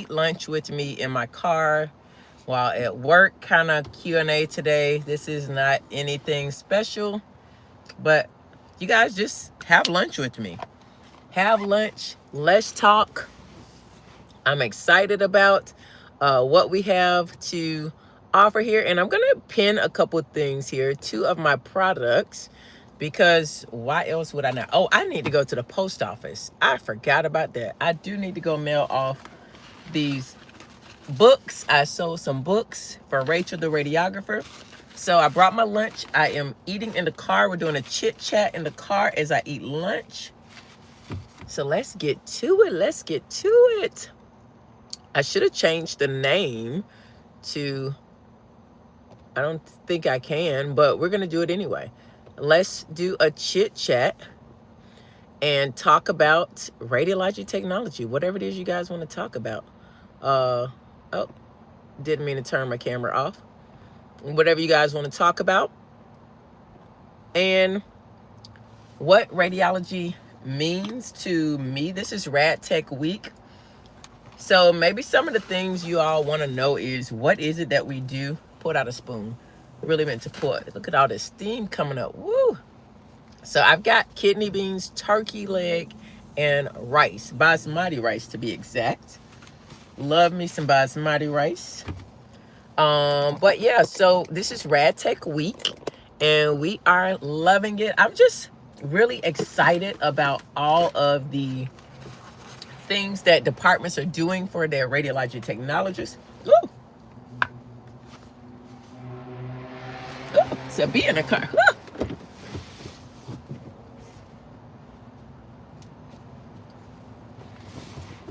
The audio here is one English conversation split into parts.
eat lunch with me in my car while at work. Kind of Q&A today. This is not anything special, but you guys just have lunch with me. Have lunch. Let's talk. I'm excited about what we have to offer here. And I'm going to pin a couple of things here, two of my products, because why else would I not? Oh, I need to go to the post office. I forgot about that. I do need to go mail off these books. I sold some books for Rachel the radiographer. So I brought my lunch. I am eating in the car. We're doing a chit chat in the car as I eat lunch. So let's get to it. Let's get to it. I should have changed the name to, I don't think I can, but we're going to do it anyway. Let's do a chit chat and talk about radiology technology, whatever it is you guys want to talk about. Oh, didn't mean to turn my camera off. Whatever you guys want to talk about. And what radiology means to me. This is Rad Tech Week. So maybe some of the things you all want to know is, what is it that we do? Pulled out a spoon. Really meant to pour it. Look at all this steam coming up. Woo! So I've got kidney beans, turkey leg, and rice. Basmati rice to be exact. Love me some basmati rice. But yeah, so this is Rad Tech Week, and we are loving it. I'm just really excited about all of the things that departments are doing for their radiology technologists. Ooh. Ooh, it's a bee in the car. Ooh.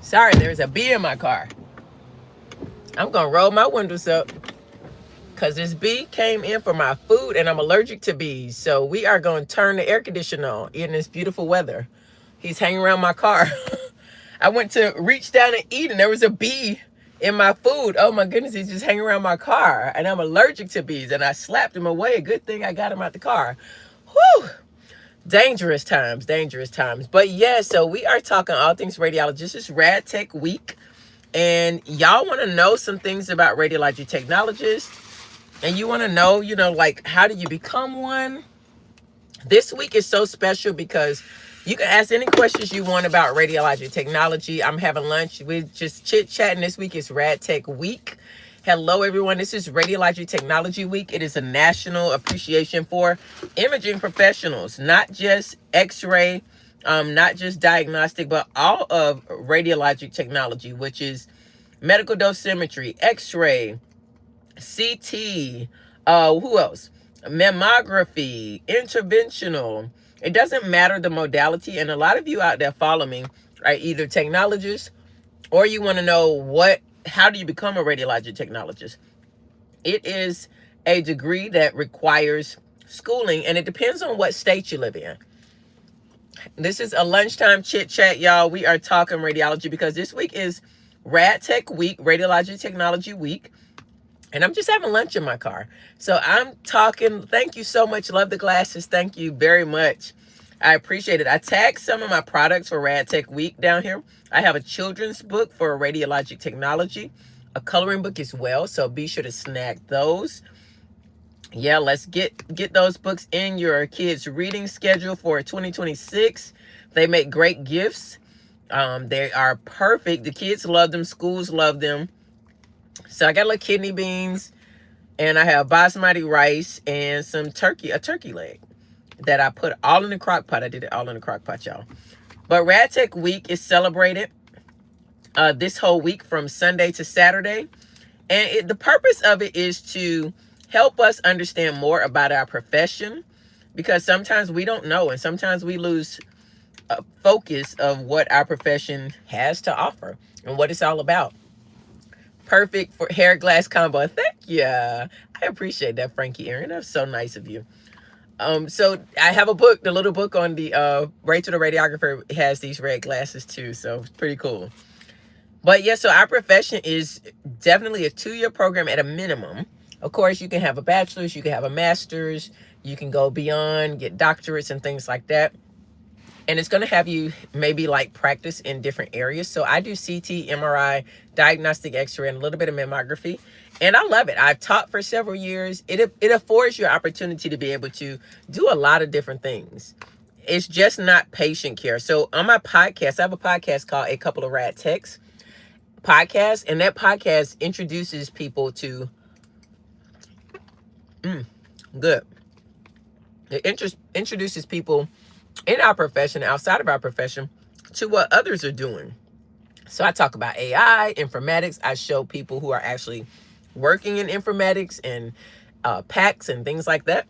Sorry, there's a bee in my car. I'm gonna roll my windows up because this bee came in for my food and I'm allergic to bees. So we are gonna turn the air conditioner on in this beautiful weather. He's hanging around my car. I went to reach down and eat, and there was a bee in my food. Oh my goodness, he's just hanging around my car, and I'm allergic to bees, and I slapped him away. Good thing I got him out the car. Whew. Dangerous times, dangerous times. But yeah, so we are talking all things radiology. This is Rad Tech Week, and y'all want to know some things about radiology technologists, and you want to know, like, how do you become one? This week is so special because you can ask any questions you want about radiology technology. I'm having lunch. We're just chit-chatting. This week is Rad Tech Week. Hello, everyone. This is Radiology Technology Week. It is a national appreciation for imaging professionals, not just X-ray, not just diagnostic, but all of radiologic technology, which is medical dosimetry, X-ray, CT, who else? Mammography, interventional. It doesn't matter the modality. And a lot of you out there follow me are either technologists or you want to know how do you become a radiologic technologist? It is a degree that requires schooling, and it depends on what state you live in. This is a lunchtime chit chat, y'all. We are talking radiology because this week is Rad Tech Week, Radiology Technology Week. And I'm just having lunch in my car. So I'm talking. Thank you so much. Love the glasses. Thank you very much. I appreciate it. I tagged some of my products for Rad Tech Week down here. I have a children's book for radiologic technology, a coloring book as well. So be sure to snag those. Yeah, let's get those books in your kids' reading schedule for 2026. They make great gifts. They are perfect. The kids love them. Schools love them. So I got a little kidney beans, and I have basmati rice and a turkey leg that I put all in the crock pot. I did it all in the crock pot, y'all. But Rad Tech Week is celebrated this whole week from Sunday to Saturday. And the purpose of it is to help us understand more about our profession, because sometimes we don't know, and sometimes we lose focus of what our profession has to offer and what it's all about. Perfect for hair glass combo. Thank you. I appreciate that, Frankie Aaron. That's so nice of you. So I have a book, the little book on the Rachel the radiographer has these red glasses too. So it's pretty cool. But yeah, so our profession is definitely a 2-year program at a minimum. Of course, you can have a bachelor's, you can have a master's, you can go beyond, get doctorates and things like that. and it's going to have you maybe like practice in different areas. So I do CT, MRI, diagnostic X-ray, and a little bit of mammography, and I love it. I've taught for several years. It affords you opportunity to be able to do a lot of different things. It's just not patient care. So on my podcast, I have a podcast called A Couple of Rad Techs podcast, and that podcast introduces people to good. It introduces people in our profession, outside of our profession, to what others are doing. So I talk about AI, informatics. I show people who are actually working in informatics and PACs and things like that.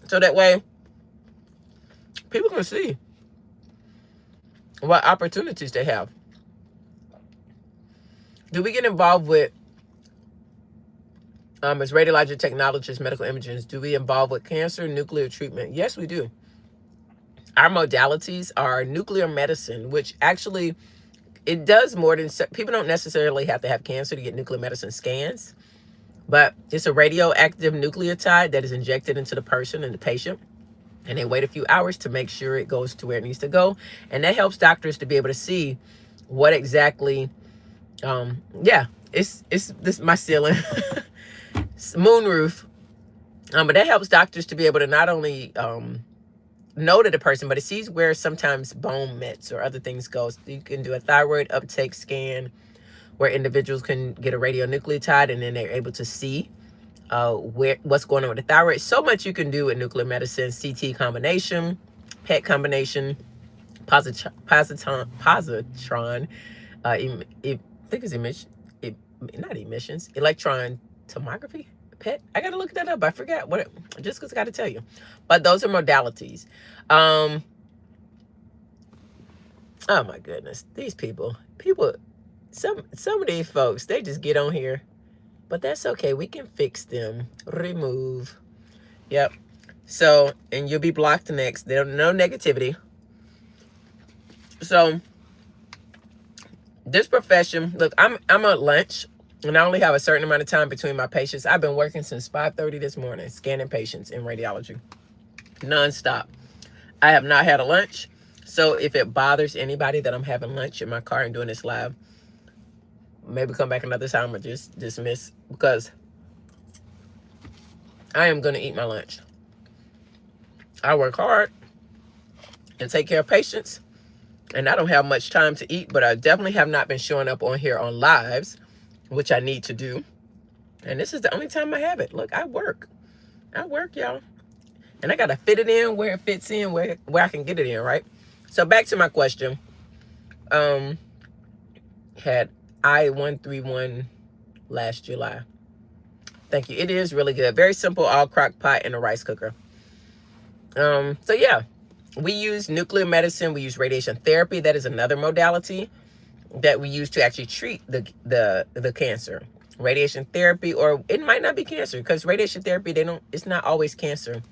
So that way, people can see what opportunities they have. Do we get involved with, as radiology technologists, medical imagers, do we involve with cancer, nuclear treatment? Yes, we do. Our modalities are nuclear medicine, which actually, it does more than, people don't necessarily have to have cancer to get nuclear medicine scans, but it's a radioactive nucleotide that is injected into the person and the patient, and they wait a few hours to make sure it goes to where it needs to go. And that helps doctors to be able to see what exactly, it's this my ceiling, moonroof. But that helps doctors to be able to not only know to the person, but it sees where sometimes bone mets or other things go. So you can do a thyroid uptake scan where individuals can get a radionucleotide, and then they're able to see what's going on with the thyroid. So much you can do with nuclear medicine, CT combination, PET combination, positron, I think it's not emissions, electron tomography, PET. I gotta look that up. I forgot what just because I gotta tell you. But those are modalities. Oh my goodness, these people, some of these folks, they just get on here, but that's okay. We can fix them. Remove. Yep. So, and you'll be blocked next. There's no negativity. So, this profession, look, I'm at lunch, and I only have a certain amount of time between my patients. I've been working since 5:30 this morning, scanning patients in radiology, nonstop. I have not had a lunch. So if it bothers anybody that I'm having lunch in my car and doing this live, maybe come back another time or just dismiss, because I am going to eat my lunch. I work hard and take care of patients, and I don't have much time to eat, but I definitely have not been showing up on here on lives, which I need to do. And this is the only time I have it. Look, I work, y'all. And I got to fit it in where it fits in, where I can get it in, right? So back to my question. Had I-131 last July. Thank you. It is really good. Very simple, all crock pot and a rice cooker. So yeah, we use nuclear medicine. We use radiation therapy. That is another modality that we use to actually treat the cancer. Radiation therapy, or it might not be cancer, because radiation therapy, it's not always cancer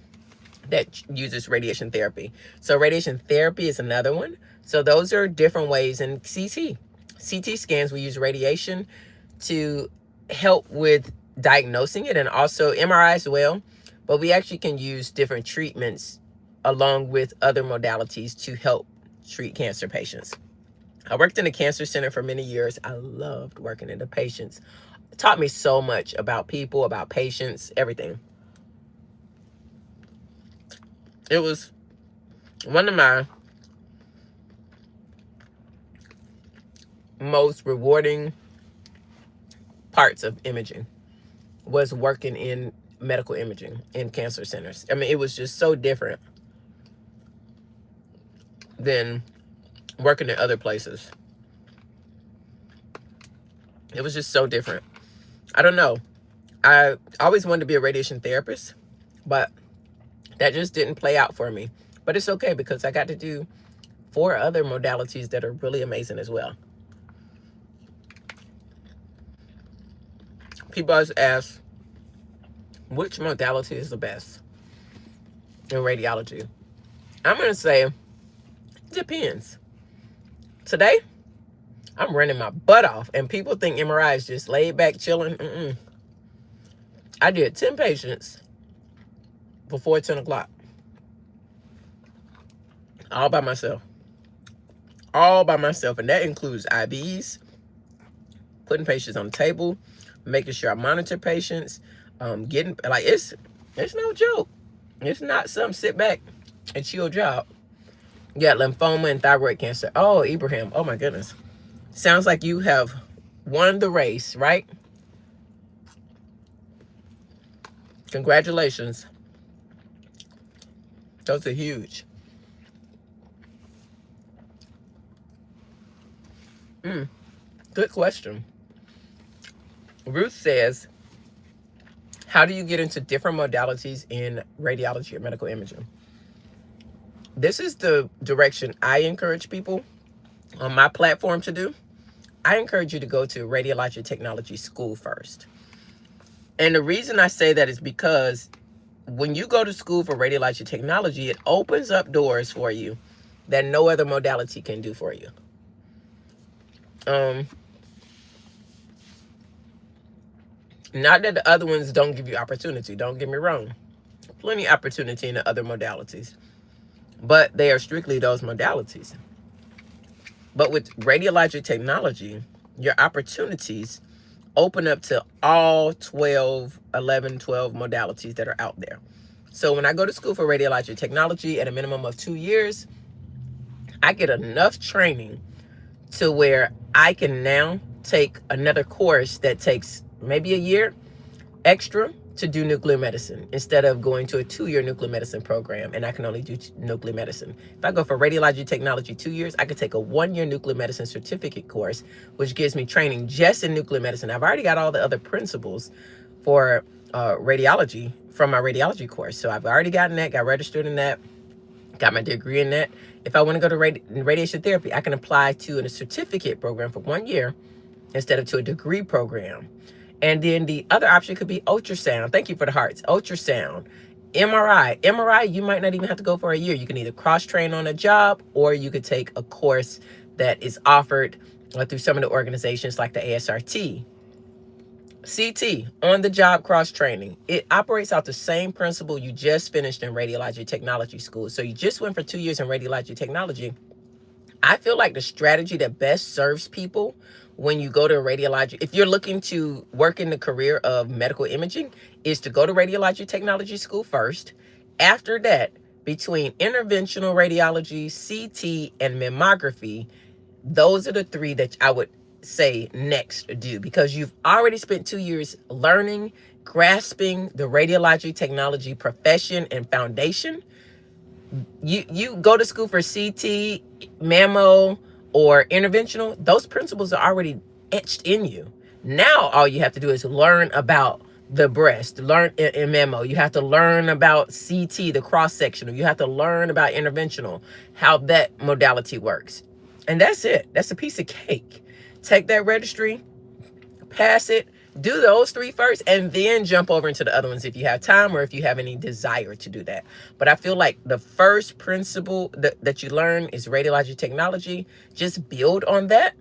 that uses radiation therapy. So radiation therapy is another one. So those are different ways. And CT scans, we use radiation to help with diagnosing it, and also MRI as well. But we actually can use different treatments along with other modalities to help treat cancer patients. I worked in a cancer center for many years. I loved working in the patients. It taught me so much about people, about patients, everything. It was one of my most rewarding parts of imaging, was working in medical imaging in cancer centers. I mean, it was just so different than working in other places. It was just so different. I don't know. I always wanted to be a radiation therapist, but that just didn't play out for me. But it's okay, because I got to do 4 other modalities that are really amazing as well. People always ask, which modality is the best in radiology? I'm going to say, it depends. Today, I'm running my butt off, and people think MRI is just laid back, chilling. I did 10 patients before 10 o'clock. all by myself. All by myself. And that includes IVs, putting patients on the table, making sure I monitor patients, getting, like, it's no joke. It's not some sit back and chill job. You got lymphoma and thyroid cancer. Oh, Ibrahim. Oh, my goodness. Sounds like you have won the race, right? Congratulations. Those are huge. Good question. Ruth says, how do you get into different modalities in radiology or medical imaging? This is the direction I encourage people on my platform to do. I encourage you to go to Radiology Technology School first. And the reason I say that is because when you go to school for radiology technology, it opens up doors for you that no other modality can do for you. Not that the other ones don't give you opportunity. Don't get me wrong. Plenty of opportunity in the other modalities. But they are strictly those modalities. But with radiologic technology, your opportunities open up to all 12 modalities that are out there. So when I go to school for radiologic technology at a minimum of 2 years, I get enough training to where I can now take another course that takes maybe a year extra to do nuclear medicine instead of going to a 2-year nuclear medicine program, and I can only do nuclear medicine. If I go for radiology technology 2 years, I could take a 1-year nuclear medicine certificate course, which gives me training just in nuclear medicine. I've already got all the other principles for radiology from my radiology course. So I've already gotten that, got registered in that, got my degree in that. If I want to go to radiation therapy, I can apply to a certificate program for 1 year instead of to a degree program. And then the other option could be ultrasound. Thank you for the hearts. Ultrasound, MRI. MRI, you might not even have to go for a year. You can either cross-train on a job, or you could take a course that is offered through some of the organizations like the ASRT. CT, on-the-job cross-training. It operates out the same principle you just finished in radiology technology school. So you just went for 2 years in radiology technology. I feel like the strategy that best serves people when you go to radiology, if you're looking to work in the career of medical imaging, is to go to radiology technology school first. After that, between interventional radiology, CT, and mammography, those are the 3 that I would say next do, because you've already spent 2 years learning, grasping the radiology technology profession and foundation. You go to school for CT, mammo, or interventional, those principles are already etched in you. Now all you have to do is learn about the breast, learn in mammo. You have to learn about CT, the cross-sectional. You have to learn about interventional, how that modality works. And that's it. That's a piece of cake. Take that registry, pass it, do those 3 first, and then jump over into the other ones if you have time or if you have any desire to do that. But I feel like the first principle that you learn is radiology technology. Just build on that,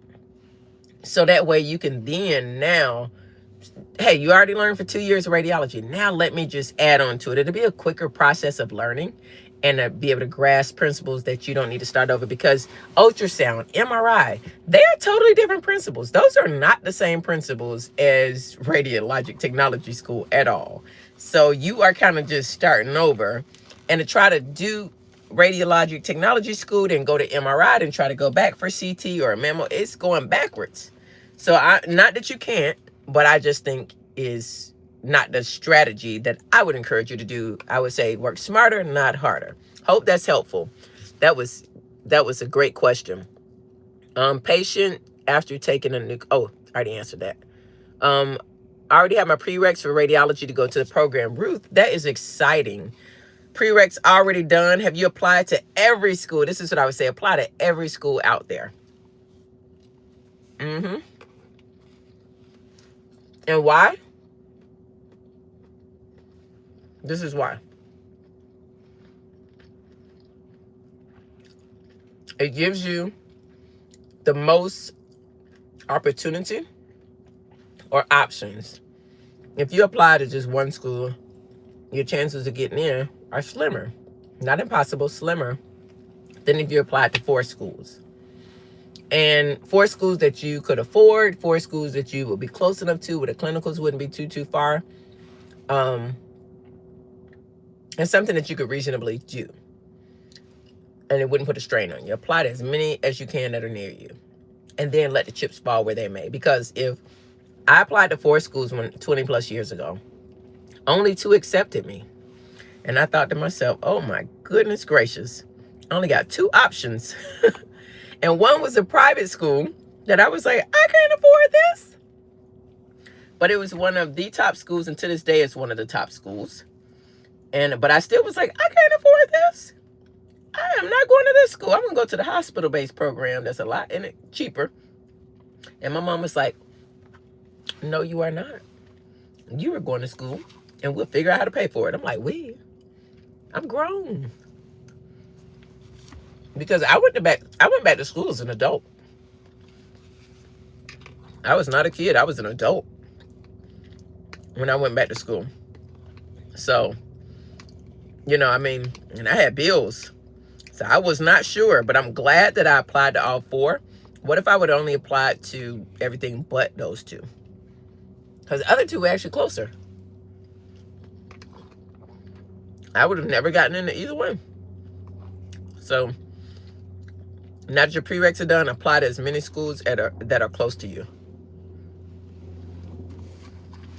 so that way you can then now, hey, you already learned for 2 years of radiology. Now let me just add on to it. It'll be a quicker process of learning, and be able to grasp principles that you don't need to start over, because ultrasound, MRI, they're totally different principles. Those are not the same principles as radiologic technology school at all. So you are kind of just starting over, and to try to do radiologic technology school, then go to MRI, then try to go back for CT or mammo, it's going backwards. So not that you can't, but I just think is not the strategy that I would encourage you to do. I would say work smarter, not harder. Hope that's helpful. That was a great question. Patient after taking I already answered that. I already have my prereqs for radiology to go to the program. Ruth, that is exciting. Prereqs already done. Have you applied to every school? This is what I would say. Apply to every school out there. And why? This is why. It gives you the most opportunity or options. If you apply to just one school, your chances of getting in are slimmer. Not impossible, slimmer. than if you applied to 4 schools. And 4 schools that you could afford, 4 schools that you would be close enough to, where the clinicals wouldn't be too far. And something that you could reasonably do. And it wouldn't put a strain on you. Apply to as many as you can that are near you. And then let the chips fall where they may. Because if I applied to 4 schools 20 plus years ago, only 2 accepted me. And I thought to myself, oh my goodness gracious, I only got 2 options. And one was a private school that I was like, I can't afford this. But it was one of the top schools, and to this day it's one of the top schools. But I still was like, I can't afford this. I am not going to this school. I'm going to go to the hospital-based program that's a lot cheaper. And my mom was like, no, you are not. You are going to school, and we'll figure out how to pay for it. I'm like, I'm grown. Because I went back to school as an adult. I was not a kid. I was an adult when I went back to school. So, and I had bills. So I was not sure, but I'm glad that I applied to all 4. What if I would only apply to everything but those 2? Because the other 2 were actually closer. I would have never gotten into either one. So, now that your prereqs are done, apply to as many schools that are close to you.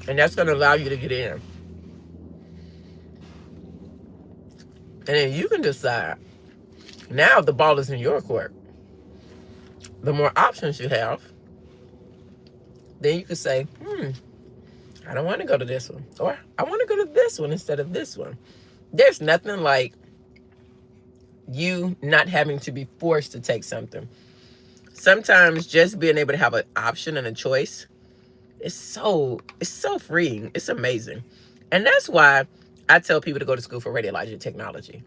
And that's going to allow you to get in. And then you can decide. Now the ball is in your court. The more options you have, then you can say, I don't want to go to this one. Or I want to go to this one instead of this one. There's nothing like you not having to be forced to take something. Sometimes just being able to have an option and a choice is so freeing. It's amazing. And that's why I tell people to go to school for radiology technology.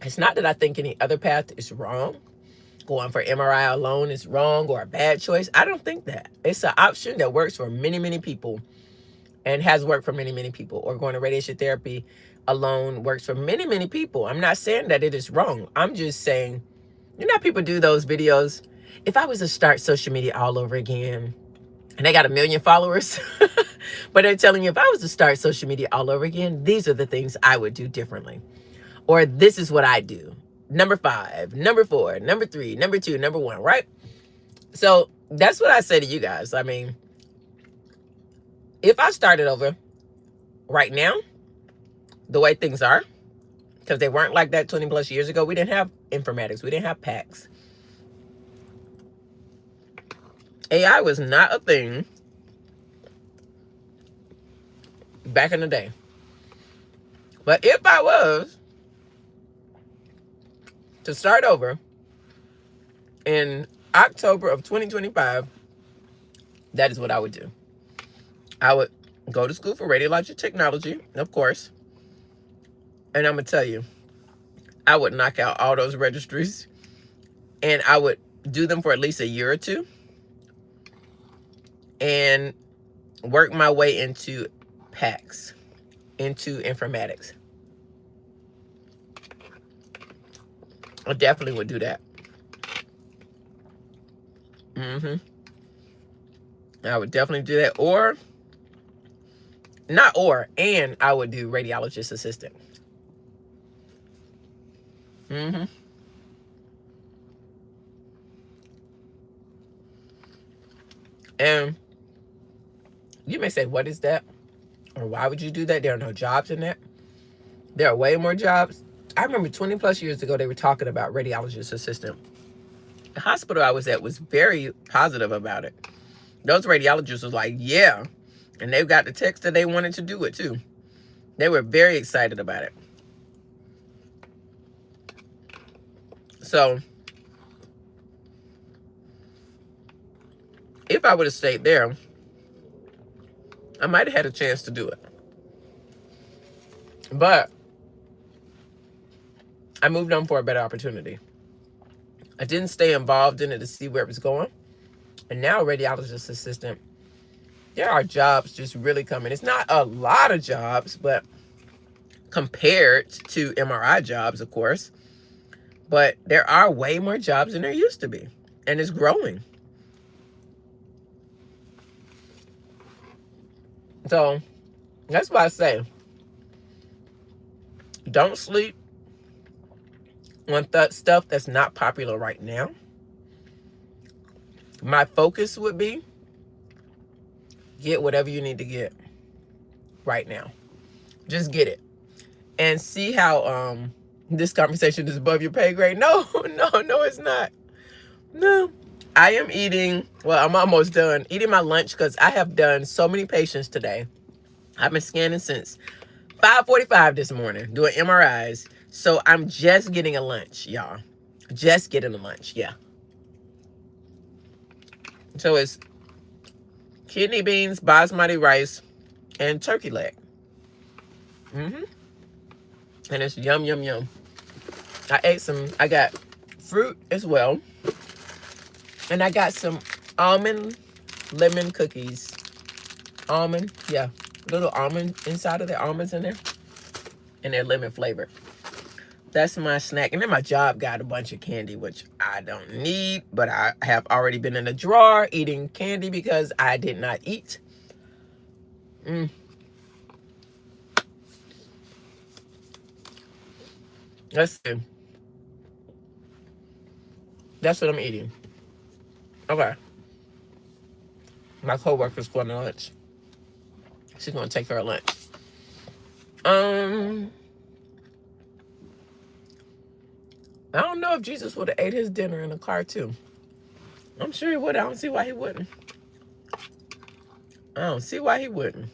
It's not that I think any other path is wrong. Going for MRI alone is wrong or a bad choice. I don't think that. It's an option that works for many, many people and has worked for many, many people. Or going to radiation therapy alone works for many, many people. I'm not saying that it is wrong. I'm just saying, people do those videos. If I was to start social media all over again, and they got 1 million followers, but they're telling you, if I was to start social media all over again, these are the things I would do differently. Or this is what I do. Number 5, number 4, number 3, number 2, number 1, right? So that's what I say to you guys. If I started over right now, the way things are, because they weren't like that 20 plus years ago, we didn't have informatics. We didn't have PACS. AI was not a thing back in the day. But if I was to start over in October of 2025, that is what I would do. I would go to school for radiology technology, of course. And I'm going to tell you, I would knock out all those registries and I would do them for at least a year or 2 and work my way into PACS, into informatics. I definitely would do that. I would definitely do that. And I would do radiologist assistant. And you may say, what is that? Or why would you do that? There are no jobs in that. There are way more jobs. I remember 20 plus years ago, they were talking about radiologist assistant. The hospital I was at was very positive about it. Those radiologists was like, yeah. And they got the text that they wanted to do it too. They were very excited about it. So if I would have stayed there, I might have had a chance to do it. But I moved on for a better opportunity. I didn't stay involved in it to see where it was going. And now radiologist assistant, there are jobs just really coming. It's not a lot of jobs, but compared to MRI jobs, of course. But there are way more jobs than there used to be. And it's growing. So that's why I say, don't sleep on stuff that's not popular right now. My focus would be get whatever you need to get right now. Just get it. And see how this conversation is above your pay grade. No, it's not. No. I am eating, well, I'm almost done eating my lunch because I have done so many patients today. I've been scanning since 5:45 this morning, doing MRIs. So I'm just getting a lunch, y'all. Just getting a lunch, yeah. So it's kidney beans, basmati rice, and turkey leg. And it's yum, yum, yum. I got fruit as well. And I got some almond lemon cookies. Almond, yeah. Little almond inside of the almonds in there. And they're lemon flavored. That's my snack. And then my job got a bunch of candy, which I don't need. But I have already been in a drawer eating candy because I did not eat. Let's see. That's what I'm eating. Okay. My coworker's going to lunch. She's going to take her lunch. I don't know if Jesus would have ate his dinner in the car too. I'm sure he would. I don't see why he wouldn't.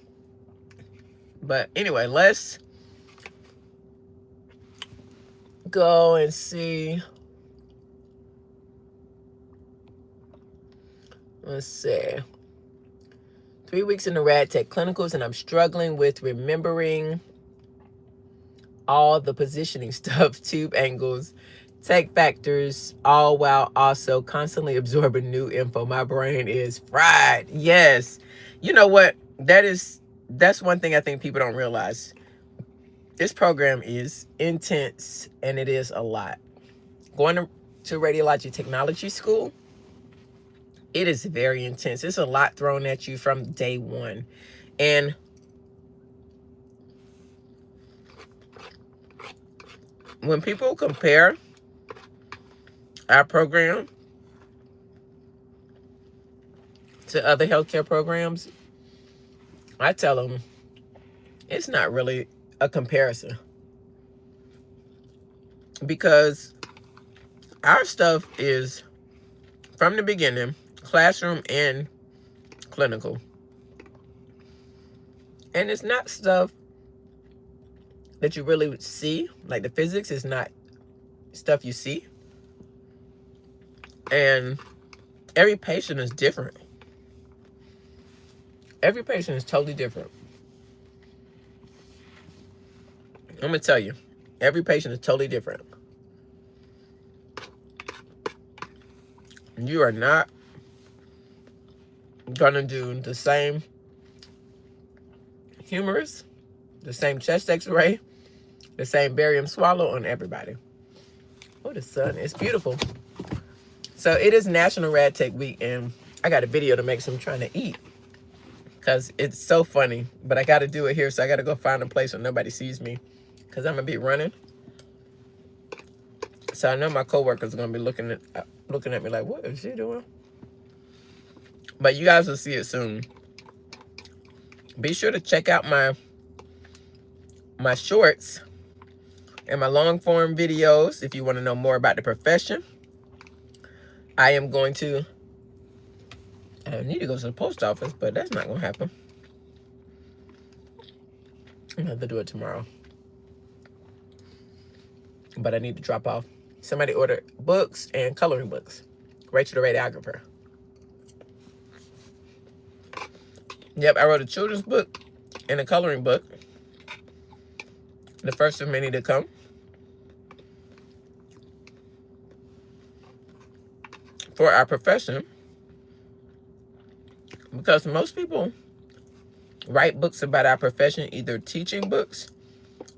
But anyway, let's go and see. Let's see. 3 weeks in the rad tech clinicals, and I'm struggling with remembering all the positioning stuff, tube angles, tech factors, all while also constantly absorbing new info. My brain is fried. Yes. You know what? That's one thing I think people don't realize. This program is intense, and it is a lot. Going to radiology technology school, it is very intense. It's a lot thrown at you from day one. And when people compare our program to other healthcare programs, I tell them it's not really a comparison. Because our stuff is, from the beginning, classroom and clinical. And it's not stuff that you really see. Like the physics is not stuff you see. And every patient is different. Every patient is totally different. I'm going to tell you, every patient is totally different. You are not going to do the same humerus, the same chest x-ray, the same barium swallow on everybody. Oh, the sun is beautiful. So it is National Rad Tech Week, and I got a video to make, so I'm trying to eat because it's so funny. But I got to do it here, so I got to go find a place where nobody sees me because I'm going to be running. So I know my coworkers are going to be looking at me like, what is she doing? But you guys will see it soon. Be sure to check out my shorts and my long form videos if you want to know more about the profession. I am going to, I need to go to the post office, but that's not going to happen. I'm going to have to do it tomorrow. But I need to drop off. Somebody ordered books and coloring books. Rachel the radiographer. Yep, I wrote a children's book and a coloring book. The first of many to come. For our profession. Because most people write books about our profession, either teaching books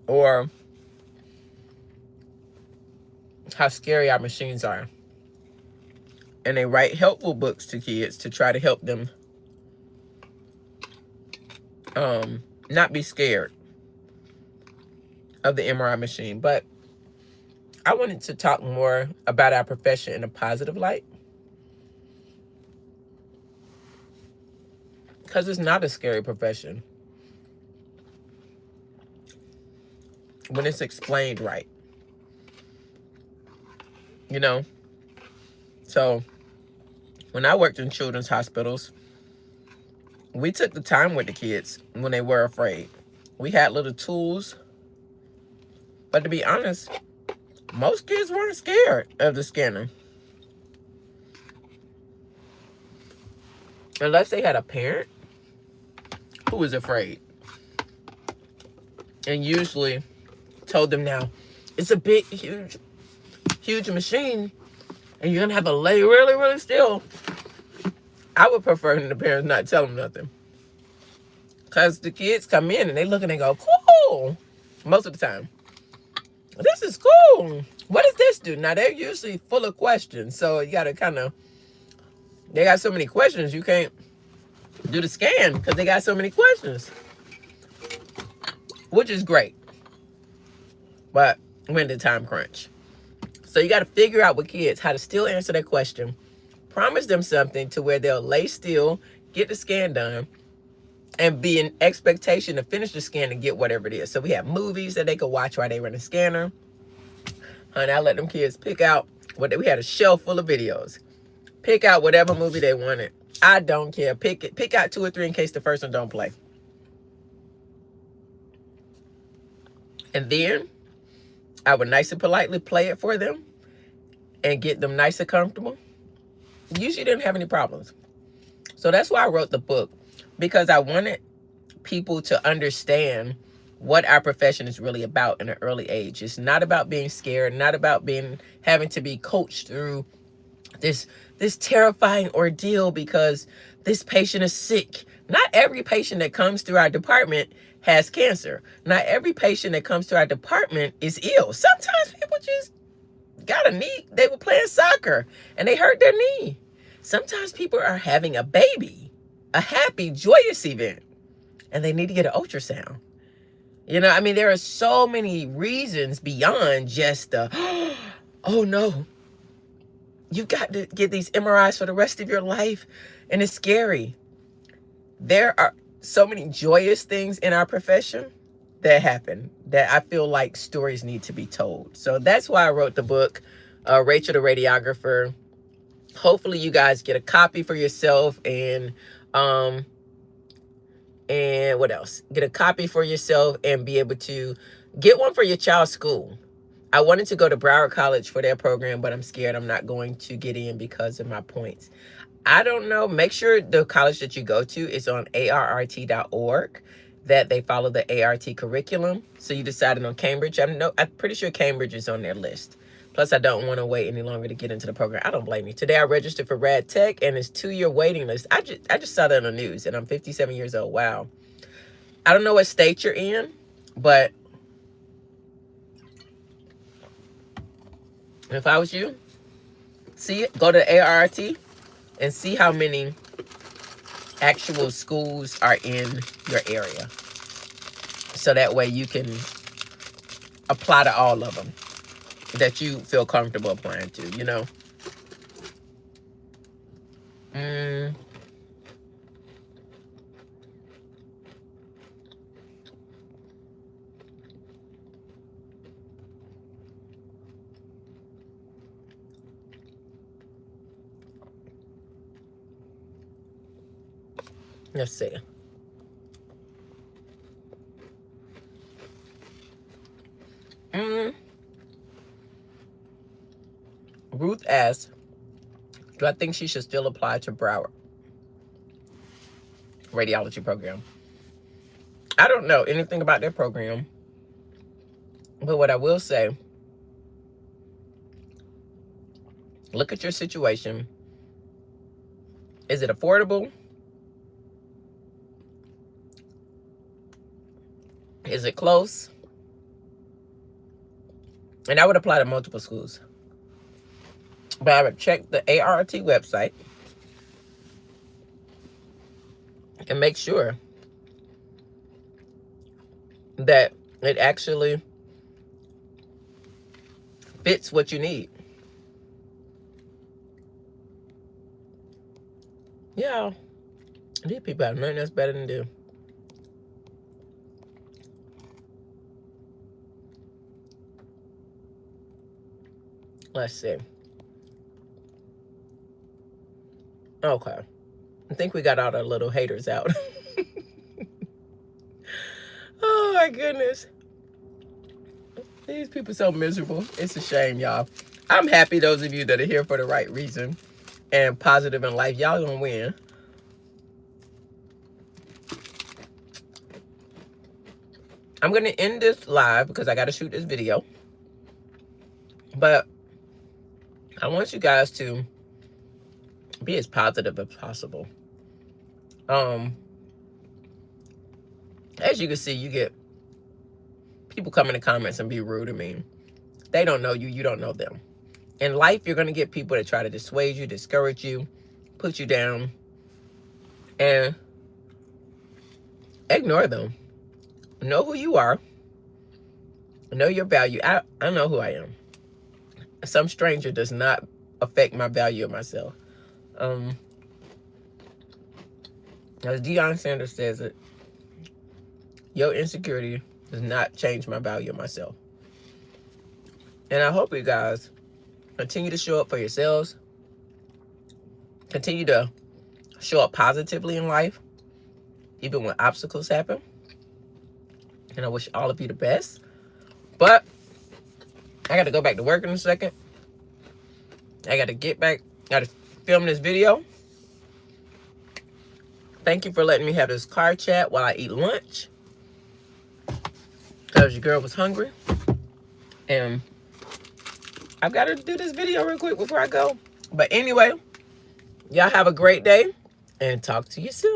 or how scary our machines are. And they write helpful books to kids to try to help them not be scared of the MRI machine. But I wanted to talk more about our profession in a positive light, because it's not a scary profession when it's explained right, you know? So when I worked in children's hospitals, we took the time with the kids when they were afraid. We had little tools, but to be honest, most kids weren't scared of the scanner. Unless they had a parent who was afraid. And usually told them, now, it's a big, huge machine, and you're going to have to lay really, really still. I would prefer the parents not tell them nothing. Because the kids come in and they look and they go, cool. Most of the time. This is cool. What does this do? Now, they're usually full of questions. So you got to kind of, they got so many questions, you can't do the scan because they got so many questions. Which is great. But we're in the time crunch. So you got to figure out with kids how to still answer that question. Promise them something to where they'll lay still, get the scan done, and be in expectation to finish the scan and get whatever it is. So we have movies that they could watch while they run the scanner. And I let them kids pick out what we had a shelf full of videos. Pick out whatever movie they wanted. I don't care. Pick out 2 or 3 in case the first one don't play. And then I would nice and politely play it for them and get them nice and comfortable. Usually didn't have any problems. So that's why I wrote the book, because I wanted people to understand what our profession is really about in an early age. It's not about being scared, not about having to be coached through this terrifying ordeal because this patient is sick. Not every patient that comes through our department has cancer. Not every patient that comes to our department is ill. Sometimes people just got a knee. They were playing soccer and they hurt their knee. Sometimes people are having a baby, a happy, joyous event, and they need to get an ultrasound. You know, I mean, there are so many reasons beyond just the, oh no, you got to get these MRIs for the rest of your life, and it's scary. There are so many joyous things in our profession that happen that I feel like stories need to be told. So that's why I wrote the book, Rachel the Radiographer. Hopefully you guys get a copy for yourself, and what else? Get a copy for yourself and be able to get one for your child's school. I wanted to go to Broward College for their program, but I'm scared I'm not going to get in because of my points. I don't know. Make sure the college that you go to is on arrt.org, that they follow the ART curriculum. So you decided on Cambridge. I'm pretty sure Cambridge is on their list. Plus, I don't want to wait any longer to get into the program. I don't blame you. Today, I registered for Rad Tech, and it's 2-year waiting list. I just saw that on the news, and I'm 57 years old. Wow. I don't know what state you're in, but if I was you, go to ART and see how many actual schools are in your area. So that way you can apply to all of them that you feel comfortable applying to, you know. Let's see. Ruth asks, do I think she should still apply to Broward Radiology program? I don't know anything about their program, but what I will say, look at your situation. Is it affordable? Is it close? And I would apply to multiple schools. But I would check the ART website and make sure that it actually fits what you need. Yeah, these people have nothing else better than do. Let's see. Okay. I think we got all the little haters out. Oh my goodness. These people so miserable. It's a shame, y'all. I'm happy those of you that are here for the right reason and positive in life. Y'all gonna win. I'm gonna end this live because I gotta shoot this video. But I want you guys to be as positive as possible. As you can see, you get people come in the comments and be rude to me. They don't know you, you don't know them. In life, you're going to get people that try to dissuade you, discourage you, put you down, and ignore them. Know who you are. Know your value. I know who I am. Some stranger does not affect my value of myself. As Deion Sanders says it, your insecurity does not change my value of myself. And I hope you guys continue to show up for yourselves. Continue to show up positively in life, even when obstacles happen. And I wish all of you the best. But I got to go back to work in a second. I got to get back. Got to film this video. Thank you for letting me have this car chat while I eat lunch. Because your girl was hungry. And I've got to do this video real quick before I go. But anyway, y'all have a great day. And talk to you soon.